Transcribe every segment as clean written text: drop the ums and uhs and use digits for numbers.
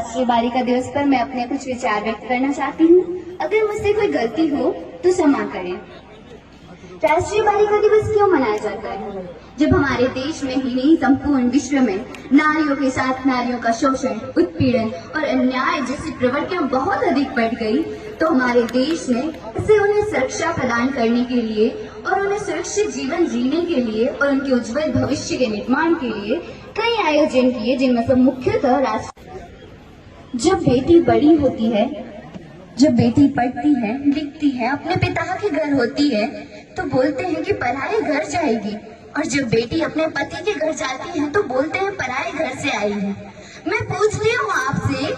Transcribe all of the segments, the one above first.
राष्ट्रीय बालिका दिवस पर मैं अपने कुछ विचार व्यक्त करना चाहती हूँ। अगर मुझसे कोई गलती हो तो क्षमा करें। राष्ट्रीय बालिका दिवस क्यों मनाया जाता है? जब हमारे देश में ही नहीं संपूर्ण विश्व में नारियों के साथ नारियों का शोषण, उत्पीड़न और अन्याय जैसी प्रवृत्तियां बहुत अधिक बढ़ गई, तो हमारे देश ने इसे उन्हें सुरक्षा प्रदान करने के लिए और उन्हें सुरक्षित जीवन जीने के लिए और उनके उज्जवल भविष्य के निर्माण के लिए कई आयोजन किए, जिनमें से मुख्यतः जब बेटी बड़ी होती है, जब बेटी पढ़ती है, लिखती है, अपने पिता के घर होती है, तो बोलते हैं कि पराए घर जाएगी, और जब बेटी अपने पति के घर जाती है तो बोलते हैं पराए घर से आई है। मैं पूछती हूँ आपसे,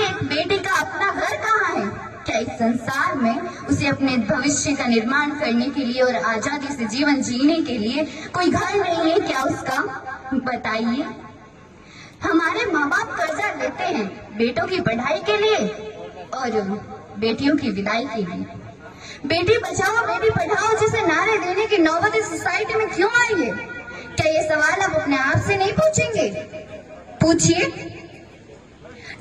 एक बेटी का अपना घर कहाँ है? क्या इस संसार में उसे अपने भविष्य का निर्माण करने के लिए और आजादी से जीवन जीने के लिए कोई घर नहीं है क्या उसका? बताइए। हमारे माँ बाप कर्जा लेते हैं बेटों की पढ़ाई के लिए और बेटियों की विदाई के लिए। बेटी बचाओ बेटी पढ़ाओ जैसे नारे देने की नौबत इस सोसाइटी में क्यों आई है? क्या ये सवाल आप अपने आप से नहीं पूछेंगे? पूछिए।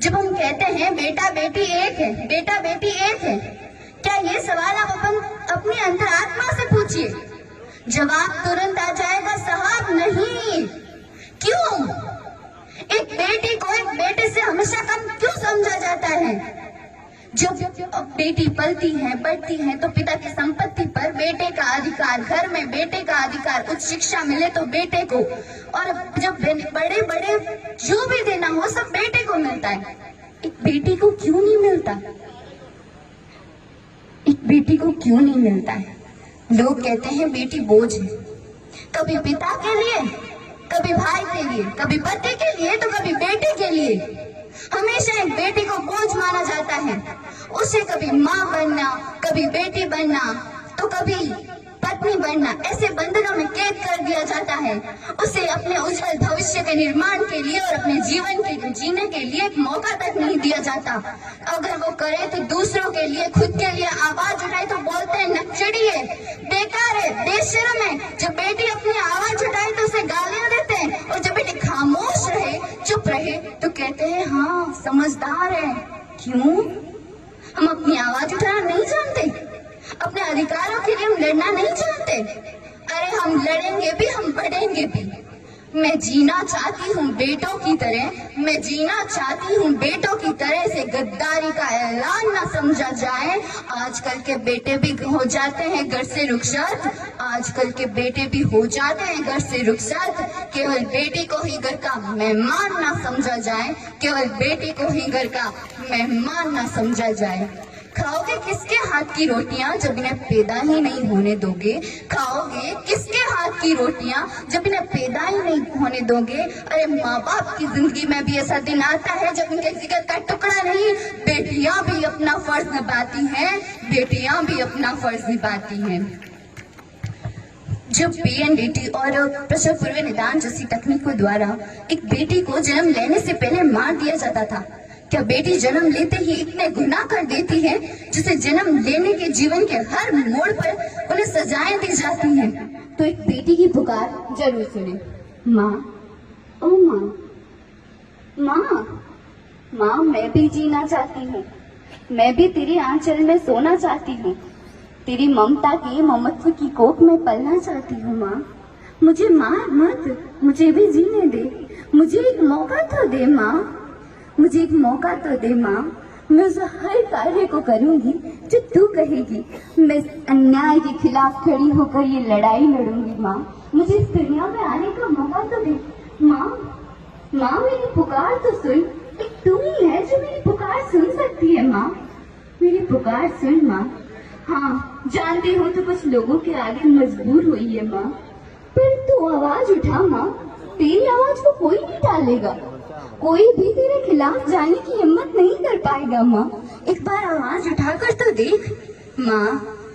जब हम कहते हैं बेटा बेटी एक है, बेटा बेटी एक है, क्या ये सवाल आप अपनी अंतरात्मा से पूछिए। जवाब तुरंत आ जाएगा, साहब नहीं। क्यों? एक बेटी को एक बेटे से हमेशा कम क्यों समझा जाता है? जब बेटी पलती है, बढ़ती है, तो पिता की संपत्ति पर बेटे का अधिकार, घर में बेटे का अधिकार, उच्च शिक्षा मिले तो बेटे को, और जब बड़े बड़े जो भी देना हो सब बेटे को मिलता है। एक बेटी को क्यों नहीं मिलता? एक बेटी को क्यों नहीं मिलता है? लोग कहते हैं बेटी बोझ है, कभी पिता के लिए, कभी भाई के लिए, कभी पति के लिए, तो कभी बेटे के लिए। हमेशा एक बेटी को बोझ माना जाता है। उसे कभी माँ बनना, कभी बेटी बनना, तो कभी पत्नी बनना, ऐसे बंधनों में कैद कर दिया जाता है। उसे अपने उज्जवल भविष्य के निर्माण के लिए और अपने जीवन के जीने के लिए एक मौका तक नहीं दिया जाता। अगर वो करे तो दूसरों के लिए, खुद के लिए आवाज उठाए तो बोलते हैं नकचड़ी है, बेकार है, बेशर्म है। जब बेटी अपनी आवाज उठाए तो उसे गालियां देते हैं, और जब बेटी खामोश रहे, चुप रहे, तो कहते हैं हाँ समझदार है। क्यों? हम अपनी आवाज उठाना नहीं जानते? अपने अधिकारों के लिए हम लड़ना नहीं जानते? अरे हम लड़ेंगे भी, हम बढ़ेंगे भी। मैं जीना चाहती हूँ बेटों की तरह, मैं जीना चाहती हूँ बेटों की तरह से गद्दारी का ऐलान ना समझा जाए। आजकल के बेटे भी हो जाते हैं घर से रुखसत, आजकल के बेटे भी हो जाते हैं घर से रुखसत। केवल बेटी को ही घर का मेहमान ना समझा जाए, केवल बेटी को ही घर का मेहमान ना समझा जाए। खाओगे किसके हाथ की रोटियां जब इन्हें पैदा ही नहीं होने दोगे? खाओगे किसके हाथ की रोटियां जब इन्हें पैदा ही नहीं होने दोगे? अरे माँ बाप की जिंदगी में भी ऐसा दिन आता है जब इनके जिगर का टुकड़ा नहीं, बेटियां भी अपना फर्ज निभाती हैं, बेटियां भी अपना फर्ज निभाती हैं। जब PNDT और प्रसव पूर्व निदान जैसी तकनीकों द्वारा एक बेटी को जन्म लेने से पहले मार दिया जाता था, क्या बेटी जन्म लेते ही इतने गुनाह कर देती है जिसे जन्म लेने के जीवन के हर मोड़ पर उन्हें सजाएं दी जाती हैं? तो एक बेटी की पुकार जरूर सुने, माँ, ओ माँ, माँ, माँ मैं भी जीना चाहती हूँ, मैं भी तेरे आंचल में सोना चाहती हूँ, तेरी ममता के ममत्व की कोख में पलना चाहती हूँ। माँ मुझे मार मत, मुझे भी जीने दे, मुझे एक मौका तो दे माँ, मुझे एक मौका तो दे माँ। मैं उस हर कार्य को करूंगी जो तू कहेगी। मैं अन्याय के खिलाफ खड़ी होकर ये लड़ाई लड़ूंगी माँ। मुझे इस दुनिया में आने का मौका तो दे माँ। माँ मेरी पुकार तो सुन, एक तू ही है जो मेरी पुकार सुन सकती है माँ, मेरी पुकार सुन माँ। हाँ जानती हूँ तो कुछ लोगों के आगे मजबूर हुई है माँ, पर तू आवाज उठा माँ, तेरी आवाज को कोई नहीं टालेगा, कोई भी तेरे खिलाफ जाने की हिम्मत नहीं कर पाएगा माँ। एक बार आवाज उठाकर तो देख माँ,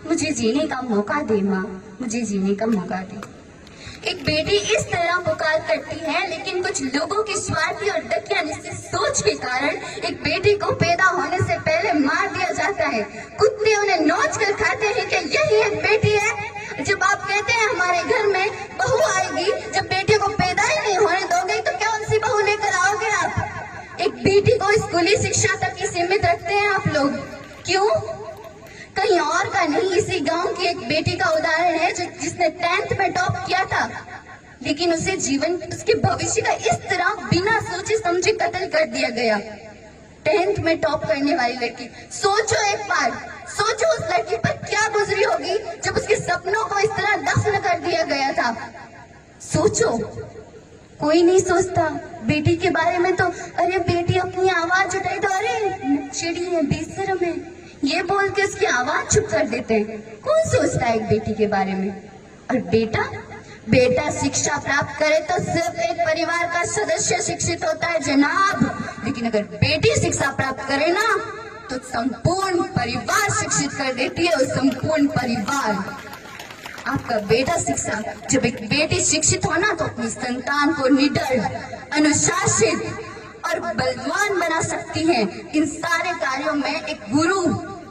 मुझे जीने का मौका दे माँ, मुझे जीने का मौका दे। एक बेटी इस तरह पुकार करती है, लेकिन कुछ लोगों की स्वार्थी और दकियानुसी सोच के कारण एक बेटी को पैदा होने से पहले मार दिया जाता है। कुत्ते उन्हें नोच कर खाते हैं कि यही एक बेटी है। जब आप कहते हैं हमारे घर में बहू आएगी, जब बेटी को पैदा ही नहीं होने दोगे तो क्या उनसी बहू लेकर आओगे आप? एक बेटी को स्कूली शिक्षा तक ही सीमित रखते हैं आप लोग। क्यों? कहीं और का नहीं, इसी गांव की एक बेटी का उदाहरण है जिसने 10th में टॉप किया था, लेकिन उसे जीवन, उसके भविष्य का इस तरह बिना सोचे समझे कत्ल कर दिया गया। 10th में टॉप करने वाली लड़की, सोचो एक बार, सोचो उस लड़की पर क्या गुजरी होगी जब उसके सपनों को इस तरह दफन कर दिया गया था। सोचो, कोई नहीं सोचता बेटी के बारे में। तो अरे बेटी अपनी आवाज उठाई तो अरे चिड़ी है, बेशर्म है, ये बोल के उसकी आवाज चुप कर देते हैं। कौन सोचता है एक बेटी के बारे में? और बेटा शिक्षा प्राप्त करे तो सिर्फ एक परिवार का सदस्य शिक्षित होता है जनाब, लेकिन अगर बेटी शिक्षा प्राप्त करे ना तो संपूर्ण परिवार शिक्षित कर देती है, और संपूर्ण परिवार। आपका बेटा शिक्षा, जब एक बेटी शिक्षित हो ना तो अपनी संतान को निडर, अनुशासित और बलवान बना सकती है। इन सारे कार्यों में एक गुरु,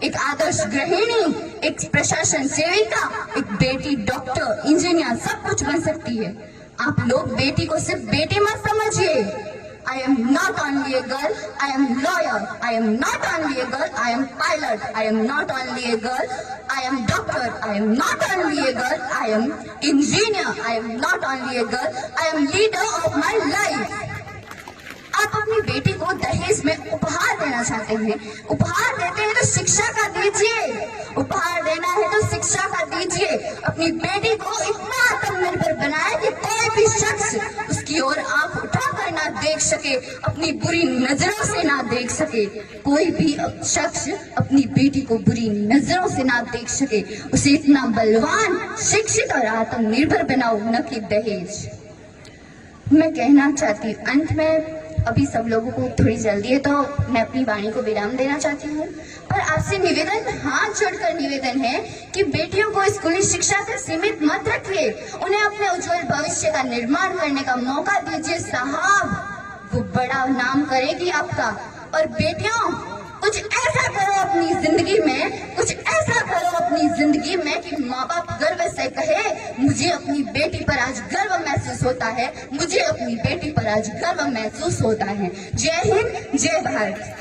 एक आदर्श गृहिणी, एक प्रशासन सेविका, एक बेटी डॉक्टर, इंजीनियर, सब कुछ बन सकती है। आप लोग बेटी को सिर्फ बेटी मत समझिए। I am not only a girl, I am lawyer. I am not only a girl, I am pilot. I am not only a girl, I am doctor. I am not only a girl, I am engineer. I am not only a girl, I am leader of my life. आप अपनी बेटी को दहेज में उपहार देना चाहते हैं, उपहार देते हैं तो शिक्षा का दीजिए। उपहार देना है तो शिक्षा का दीजिए। अपनी बेटी को इतना आत्मनिर्भर बनाए कि कोई भी शख्स उसकी ओर आंख उठाकर ना देख सके, अपनी बुरी नजरों से ना देख सके। कोई भी शख्स अपनी बेटी को बुरी नजरों से ना देख सके। उसे इतना बलवान, शिक्षित और आत्मनिर्भर बनाओ, न कि दहेज। मैं कहना चाहती हूँ अंत में, अभी सब लोगों को थोड़ी जल्दी है तो मैं अपनी वाणी को विराम देना चाहती हूँ, पर आपसे निवेदन, हाथ जोड़कर निवेदन है कि बेटियों को स्कूली शिक्षा तक सीमित मत रखिए, उन्हें अपने उज्जवल भविष्य का निर्माण करने का मौका दीजिए साहब, वो बड़ा नाम करेगी आपका। और बेटियों, कुछ ऐसा करो अपनी जिंदगी में, कुछ ऐसा करो अपनी जिंदगी में कि माँ बाप गर्व से कहे मुझे अपनी बेटी पर आज गर्व महसूस होता है, मुझे अपनी बेटी पर आज गर्व महसूस होता है। जय हिंद, जय भारत।